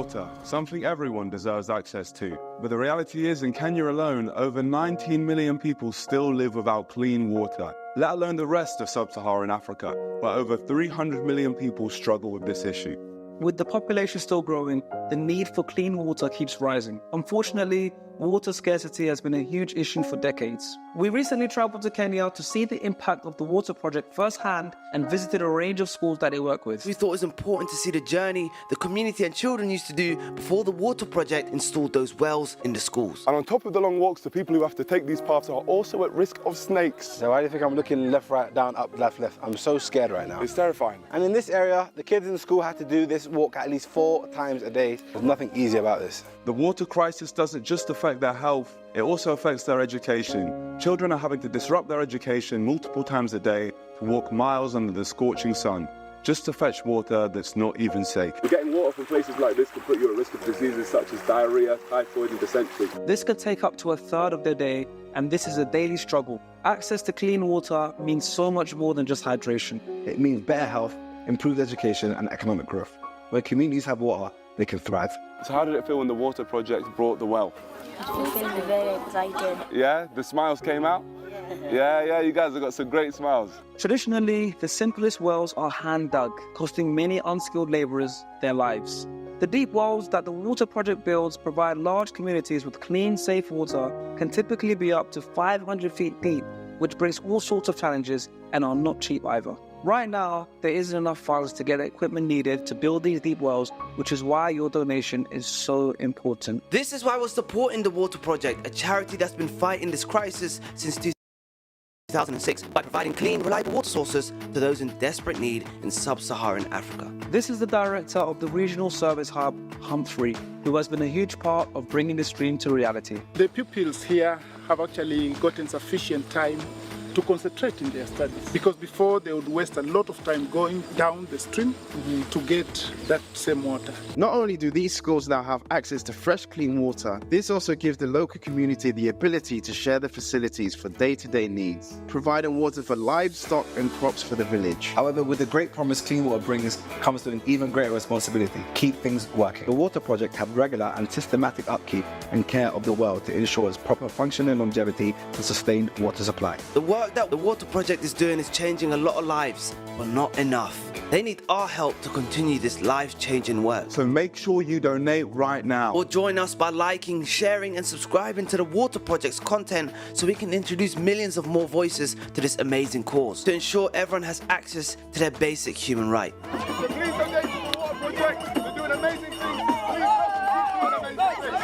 water, something everyone deserves access to. But the reality is, in Kenya alone, over 19 million people still live without clean water, let alone the rest of sub-Saharan Africa, where over 300 million people struggle with this issue. With the population still growing, the need for clean water keeps rising. Unfortunately, water scarcity has been a huge issue for decades. We recently traveled to Kenya to see the impact of the water project firsthand and visited a range of schools that they work with. We thought it was important to see the journey the community and children used to do before the water project installed those wells in the schools. And on top of the long walks, the people who have to take these paths are also at risk of snakes. So why do you think I'm looking left, right, down, up, left, left? I'm so scared right now. It's terrifying. And in this area, the kids in the school had to do this walk at least 4 times a day. There's nothing easy about this. The water crisis doesn't just affect their health, it also affects their education. Children are having to disrupt their education multiple times a day to walk miles under the scorching sun, just to fetch water that's not even safe. Getting water from places like this can put you at risk of diseases such as diarrhea, typhoid and dysentery. This could take up to a third of their day, and this is a daily struggle. Access to clean water means so much more than just hydration. It means better health, improved education and economic growth. Where communities have water, they can thrive. So how did it feel when the water project brought the well? I feel very excited. Yeah, the smiles came out? Yeah, you guys have got some great smiles. Traditionally, the simplest wells are hand dug, costing many unskilled laborers their lives. The deep wells that the water project builds provide large communities with clean, safe water, can typically be up to 500 feet deep, which brings all sorts of challenges and are not cheap either. Right now, there isn't enough funds to get the equipment needed to build these deep wells, which is why your donation is so important. This is why we're supporting the Water Project, a charity that's been fighting this crisis since 2006 by providing clean, reliable water sources to those in desperate need in sub-Saharan Africa. This is the director of the regional service hub, Humphrey, who has been a huge part of bringing this dream to reality. The pupils here have actually gotten sufficient time to concentrate in their studies, because before they would waste a lot of time going down the stream to get that same water. Not only do these schools now have access to fresh, clean water, this also gives the local community the ability to share the facilities for day-to-day needs, providing water for livestock and crops for the village. However, with the great promise clean water brings comes to an even greater responsibility: keep things working. The Water Project have regular and systematic upkeep and care of the well to ensure its proper function and longevity to sustain water supply. The work that the Water Project is doing is changing a lot of lives, but not enough. They need our help to continue this life-changing work. So make sure you donate right now. Or join us by liking, sharing and subscribing to the Water Project's content so we can introduce millions of more voices to this amazing cause, to ensure everyone has access to their basic human right. So please donate to the Water Project. They're doing amazing things. Please help them do amazing things.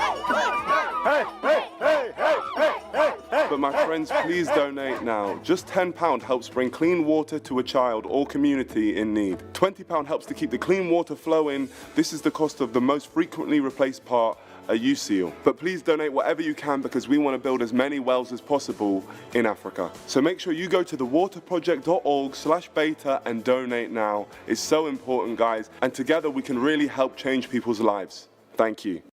But my friends, please donate now. Just £10 helps bring clean water to a child or community in need. £20 helps to keep the clean water flowing. This is the cost of the most frequently replaced part, a USEAL. But please donate whatever you can, because we want to build as many wells as possible in Africa. So make sure you go to thewaterproject.org/beta and donate now. It's so important, guys. And together we can really help change people's lives. Thank you.